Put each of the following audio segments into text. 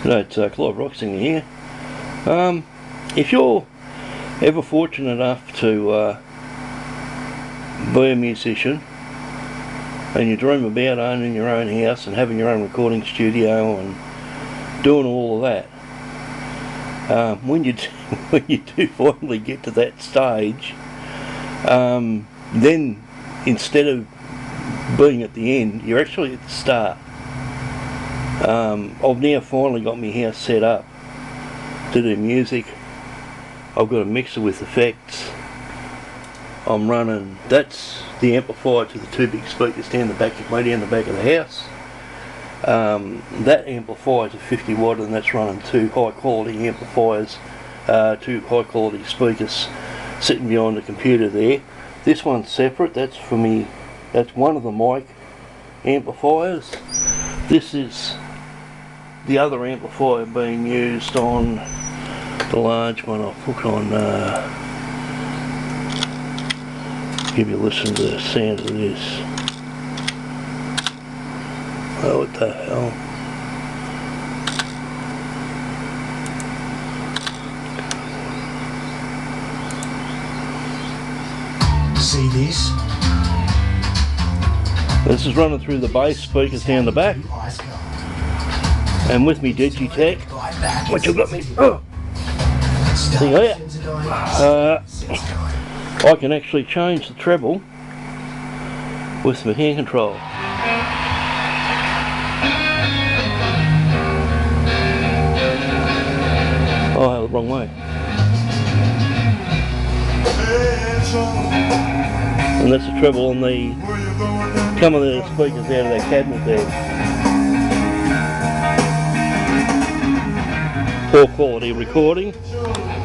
No, it's Clive Roxinger here. If you're ever fortunate enough to be a musician and you dream about owning your own house and having your own recording studio and doing all of that, when you do finally get to that stage, then instead of being at the end, you're actually at the start. I've now finally got my house set up to do music. I've got a mixer with effects. I'm running, that's the amplifier to the two big speakers down the back of the house. That amplifier is a 50 watt and that's running two high quality amplifiers, two high quality speakers sitting behind the computer there. This one's separate, that's for me, that's one of the mic amplifiers. This is the other amplifier being used on the large one. I'll put on, give you a listen to the sound of this. Oh, what the hell. See this? This is running through the bass speakers down the back. And with me Digitech, which I've got me thing out, I can actually change the treble with the hand control. Oh, I had it the wrong way. And that's the treble on the some of the speakers out of that cabinet there. Poor quality recording,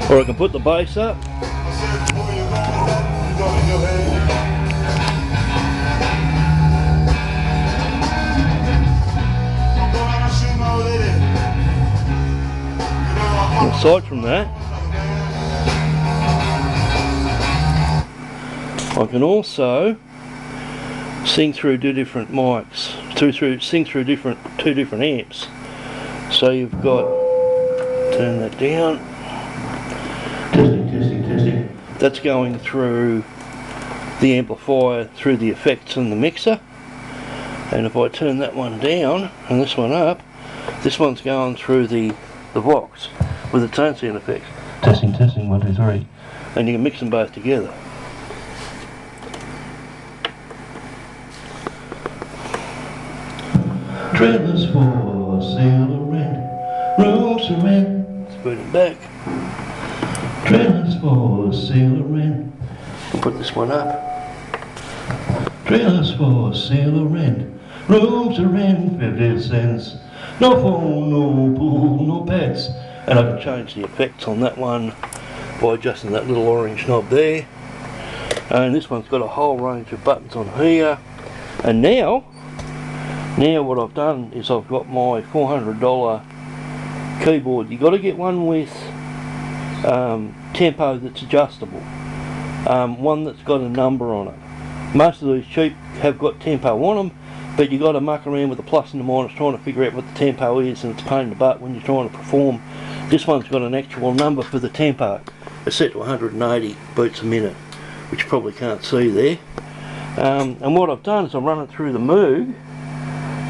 or I can put the bass up. And aside from that, I can also sing through two different mics, sing through two different amps. So you've got, turn that down, testing. That's going through the amplifier, through the effects and the mixer. And if I turn that one down and this one up, this one's going through the Vox with its own sound effects. Testing, 1, 2, 3. And you can mix them both together. Trailers for sale or rent, rooms to rent. Let's put it back. Trailers for sale or rent. We'll put this one up. Trailers for sale or rent, rooms to rent, 50 cents. No phone, no pool, no pets. And I can change the effects on that one by adjusting that little orange knob there. And this one's got a whole range of buttons on here. And now what I've done is I've got my $400 keyboard. You've got to get one with tempo that's adjustable, one that's got a number on it. Most of these cheap have got tempo on them, but you've got to muck around with the plus and the minus trying to figure out what the tempo is, and it's a pain in the butt when you're trying to perform. This one's got an actual number for the tempo. It's set to 180 beats a minute, which you probably can't see there. And what I've done is I'm running through the Moog,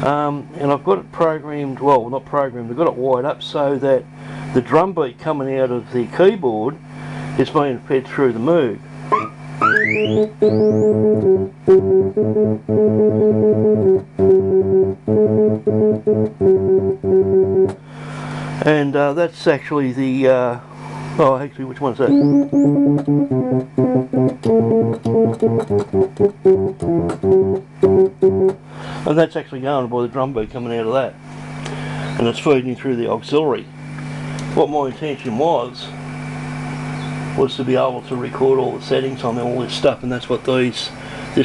and I've got it programmed, well not programmed, I've got it wired up so that the drum beat coming out of the keyboard is being fed through the Moog. And that's actually the, oh actually which one's that? And that's actually going by the drum beat coming out of that. And it's feeding through the auxiliary. What my intention was to be able to record all the settings on all this stuff, and that's what this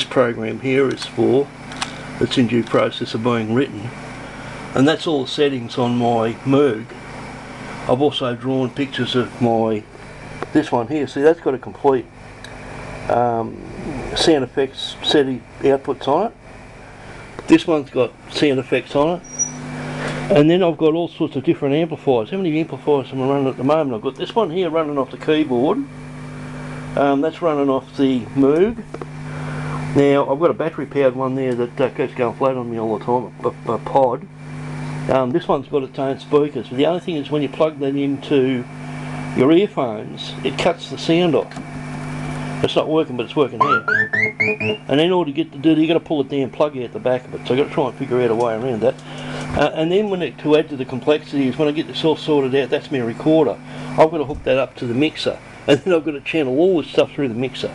program here is for. It's in due process of being written. And that's all the settings on my Moog. I've also drawn pictures of this one here. See, that's got a complete sound effects set outputs on it. This one's got sound effects on it. And then I've got all sorts of different amplifiers. How many amplifiers am I running at the moment? I've got this one here running off the keyboard. That's running off the Moog. Now I've got a battery powered one there that keeps going flat on me all the time, a pod. This one's got its own speakers, but the only thing is when you plug that into your earphones, it cuts the sound off. It's not working, but it's working here. And in order to get to do that, you've got to pull the damn plug out the back of it, so I've got to try and figure out a way around that. And then to add to the complexity is when I get this all sorted out, that's my recorder. I've got to hook that up to the mixer, and then I've got to channel all this stuff through the mixer.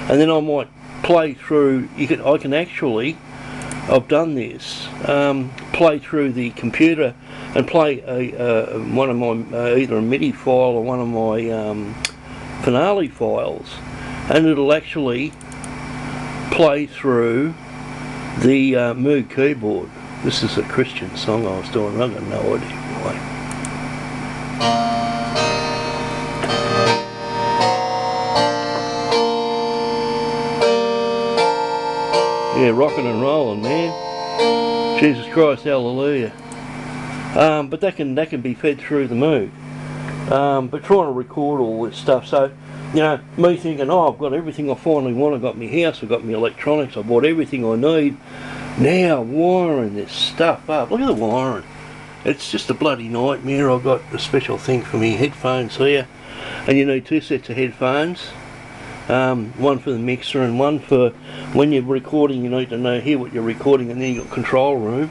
And then I might play through, I can actually, I've done this, play through the computer and play one of my, either a MIDI file or one of my Finale files, and it'll actually play through the Moog keyboard. This is a Christian song I was doing, I've got no idea why. Yeah, rocking and rolling, man. Jesus Christ, hallelujah. But that can be fed through the Moog. But trying to record all this stuff, so you know, me thinking, oh, I've got everything I finally want. I've got my house, I've got my electronics, I've bought everything I need. Now wiring this stuff up. Look at the wiring. It's just a bloody nightmare. I've got a special thing for me headphones here, and you need two sets of headphones. One for the mixer and one for when you're recording. You need to hear what you're recording, and then you've got control room.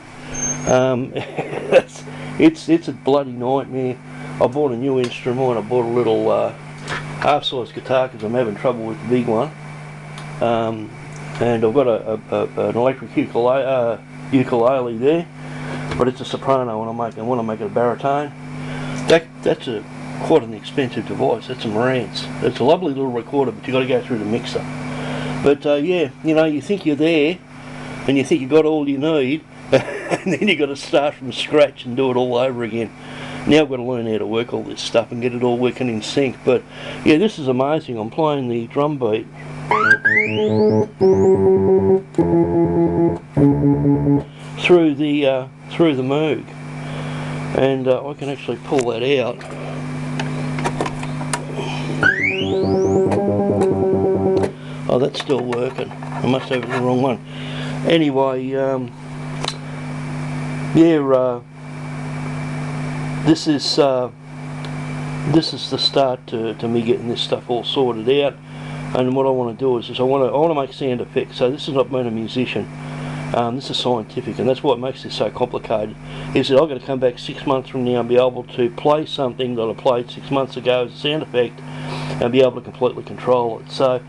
It's a bloody nightmare. I bought a new instrument. I bought a little half-size guitar because I'm having trouble with the big one. And I've got an electric ukulele there, but it's a soprano and I want to make it a baritone. That's quite an expensive device. That's a Marantz. It's a lovely little recorder, but you've got to go through the mixer. But yeah, you think you're there, and you think you've got all you need, and then you've got to start from scratch and do it all over again. Now I've got to learn how to work all this stuff and get it all working in sync. But yeah, this is amazing. I'm playing the drum beat through the Moog, and I can actually pull that out. Oh, that's still working. I must have the wrong one. Anyway, yeah. This is the start to me getting this stuff all sorted out, and what I want to do is I want to make sound effects. So this is not being a musician. This is scientific, and that's what makes this so complicated. Is that I've got to come back 6 months from now and be able to play something that I played 6 months ago as a sound effect, and be able to completely control it. So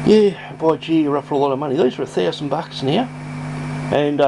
yeah, by gee, you're up for a lot of money. These are $1,000 now, and